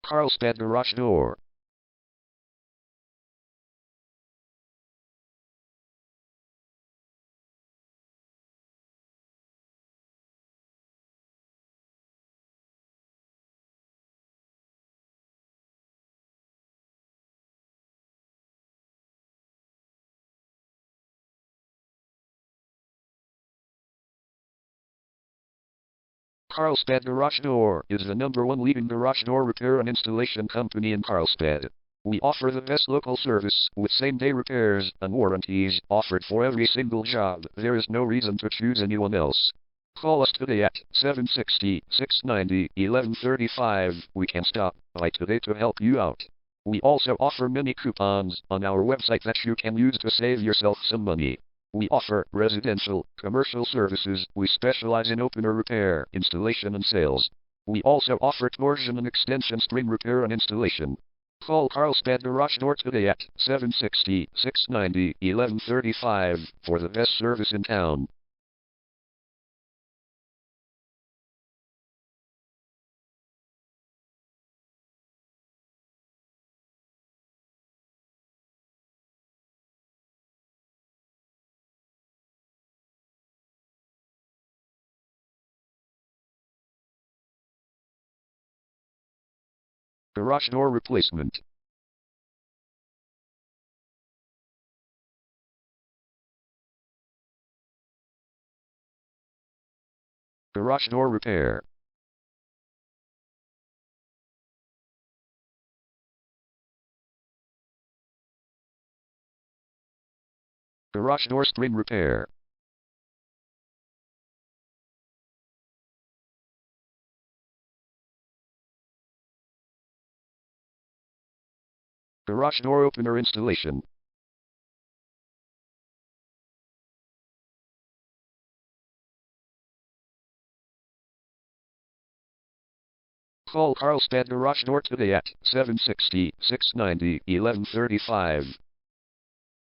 Carlsbad garage door. Carlsbad Garage Door is the #1 leading garage door repair and installation company in Carlsbad. We offer the best local service with same-day repairs and warranties offered for every single job. There is no reason to choose anyone else. Call us today at 760-690-1135. We can stop by today to help you out. We also offer many coupons on our website that you can use to save yourself some money. We offer residential, commercial services. We specialize in opener repair, installation and sales. We also offer torsion and extension spring repair and installation. Call Carlsbad Garage Door today at 760-690-1135 for the best service in town. Garage door replacement. Garage door repair. Garage door spring repair. Garage door opener installation. Call Carlsbad Garage Door today at 760-690-1135.